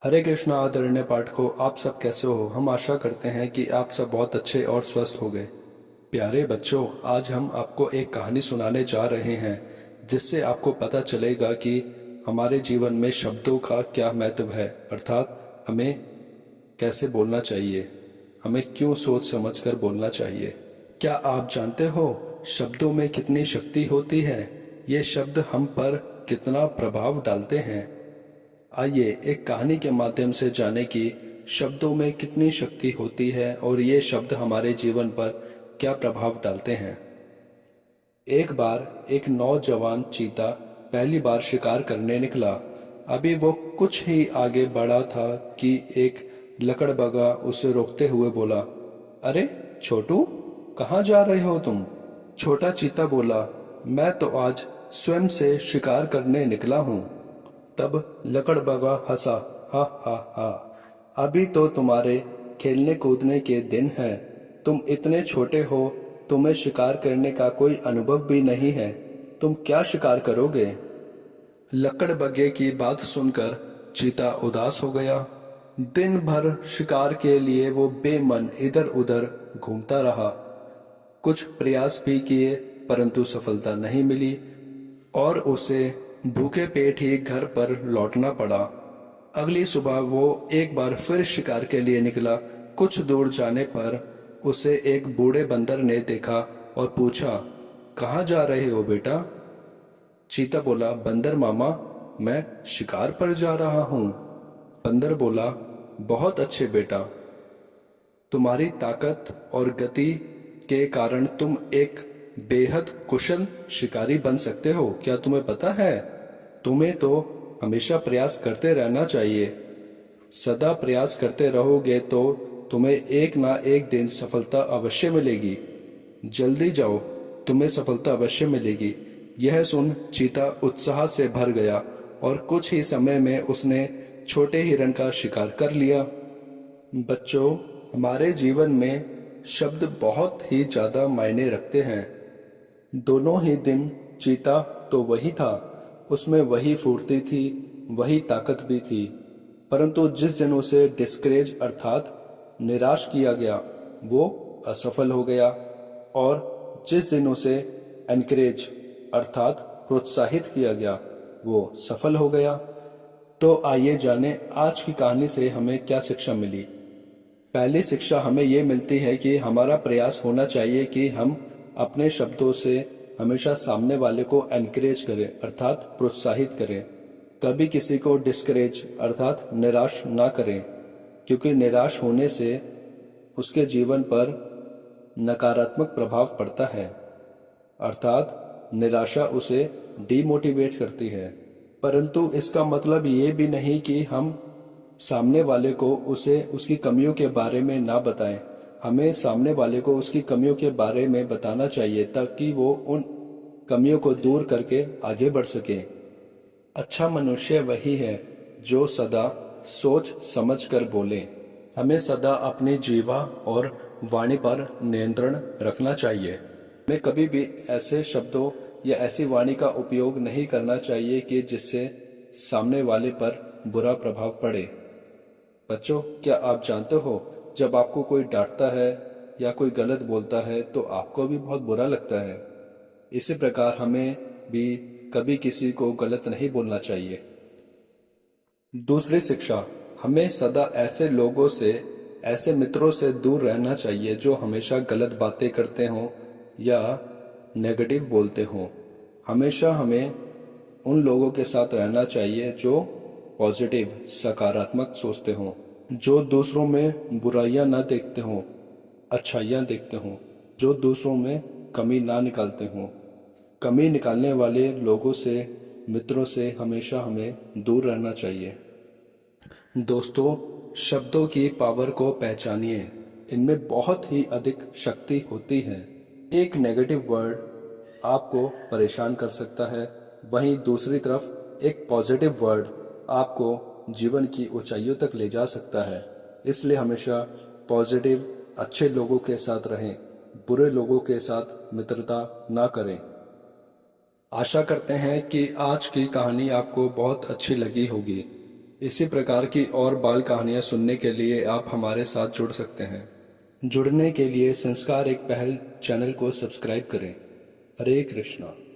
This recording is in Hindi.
हरे कृष्णा आदरणीय पाठकों, आप सब कैसे हो। हम आशा करते हैं कि आप सब बहुत अच्छे और स्वस्थ हो गए। प्यारे बच्चों, आज हम आपको एक कहानी सुनाने जा रहे हैं जिससे आपको पता चलेगा कि हमारे जीवन में शब्दों का क्या महत्व है, अर्थात हमें कैसे बोलना चाहिए, हमें क्यों सोच समझकर बोलना चाहिए। क्या आप जानते हो शब्दों में कितनी शक्ति होती है? ये शब्द हम पर कितना प्रभाव डालते हैं। आइए एक कहानी के माध्यम से जाने कि शब्दों में कितनी शक्ति होती है और ये शब्द हमारे जीवन पर क्या प्रभाव डालते हैं। एक बार एक नौजवान चीता पहली बार शिकार करने निकला। अभी वो कुछ ही आगे बढ़ा था कि एक लकड़बग्गा उसे रोकते हुए बोला, अरे छोटू, कहाँ जा रहे हो तुम? छोटा चीता बोला, मैं तो आज स्वयं से शिकार करने निकला हूँ। तब लकड़बग्गा हंसा, हा हा हा, अभी तो तुम्हारे खेलने कूदने के दिन हैं। तुम इतने छोटे हो, तुम्हें शिकार करने का कोई अनुभव भी नहीं है। तुम क्या शिकार करोगे? लकड़बग्गे की बात सुनकर चीता उदास हो गया। दिन भर शिकार के लिए वो बेमन इधर उधर घूमता रहा। कुछ प्रयास भी किए परंतु सफलता नहीं मिली और उसे भूखे पेट ही घर पर लौटना पड़ा। अगली सुबह वो एक बार फिर शिकार के लिए निकला। कुछ दूर जाने पर उसे एक बूढ़े बंदर ने देखा और पूछा, कहाँ जा रहे हो बेटा? चीता बोला, बंदर मामा, मैं शिकार पर जा रहा हूँ। बंदर बोला, बहुत अच्छे बेटा, तुम्हारी ताकत और गति के कारण तुम एक बेहद कुशल शिकारी बन सकते हो। क्या तुम्हें पता है, तुम्हें तो हमेशा प्रयास करते रहना चाहिए। सदा प्रयास करते रहोगे तो तुम्हें एक ना एक दिन सफलता अवश्य मिलेगी। जल्दी जाओ, तुम्हें सफलता अवश्य मिलेगी। यह सुन चीता उत्साह से भर गया और कुछ ही समय में उसने छोटे हिरण का शिकार कर लिया। बच्चों, हमारे जीवन में शब्द बहुत ही ज़्यादा मायने रखते हैं। दोनों ही दिन चीता तो वही था, उसमें वही फुर्ती थी, वही ताकत भी थी। परंतु जिस दिन उसे डिस्करेज अर्थात निराश किया गया, वो असफल हो गया। और जिस दिन उसे एनकरेज अर्थात प्रोत्साहित किया गया, वो सफल हो गया। तो आइए जाने आज की कहानी से हमें क्या शिक्षा मिली। पहली शिक्षा हमें ये मिलती है कि हमारा प्रयास होना चाहिए कि हम अपने शब्दों से हमेशा सामने वाले को एनकरेज करें अर्थात प्रोत्साहित करें। कभी किसी को डिस्करेज अर्थात निराश ना करें, क्योंकि निराश होने से उसके जीवन पर नकारात्मक प्रभाव पड़ता है, अर्थात निराशा उसे डीमोटिवेट करती है। परंतु इसका मतलब ये भी नहीं कि हम सामने वाले को उसे उसकी कमियों के बारे में ना बताएं। हमें सामने वाले को उसकी कमियों के बारे में बताना चाहिए ताकि वो उन कमियों को दूर करके आगे बढ़ सके। अच्छा मनुष्य वही है जो सदा सोच समझ कर बोले। हमें सदा अपनी जीवा और वाणी पर नियंत्रण रखना चाहिए। हमें कभी भी ऐसे शब्दों या ऐसी वाणी का उपयोग नहीं करना चाहिए कि जिससे सामने वाले पर बुरा प्रभाव पड़े। बच्चों, क्या आप जानते हो, जब आपको कोई डांटता है या कोई गलत बोलता है तो आपको भी बहुत बुरा लगता है। इसी प्रकार हमें भी कभी किसी को गलत नहीं बोलना चाहिए। दूसरी शिक्षा, हमें सदा ऐसे लोगों से, ऐसे मित्रों से दूर रहना चाहिए जो हमेशा गलत बातें करते हों या नेगेटिव बोलते हों। हमेशा हमें उन लोगों के साथ रहना चाहिए जो पॉजिटिव सकारात्मक सोचते हों, जो दूसरों में बुराइयां ना देखते हों, अच्छाइयाँ देखते हों, जो दूसरों में कमी ना निकालते हों। कमी निकालने वाले लोगों से, मित्रों से हमेशा हमें दूर रहना चाहिए। दोस्तों, शब्दों की पावर को पहचानिए। इनमें बहुत ही अधिक शक्ति होती है। एक नेगेटिव वर्ड आपको परेशान कर सकता है, वहीं दूसरी तरफ एक पॉजिटिव वर्ड आपको जीवन की ऊंचाइयों तक ले जा सकता है। इसलिए हमेशा पॉजिटिव अच्छे लोगों के साथ रहें, बुरे लोगों के साथ मित्रता ना करें। आशा करते हैं कि आज की कहानी आपको बहुत अच्छी लगी होगी। इसी प्रकार की और बाल कहानियाँ सुनने के लिए आप हमारे साथ जुड़ सकते हैं। जुड़ने के लिए संस्कार एक पहल चैनल को सब्सक्राइब करें। हरे कृष्णा।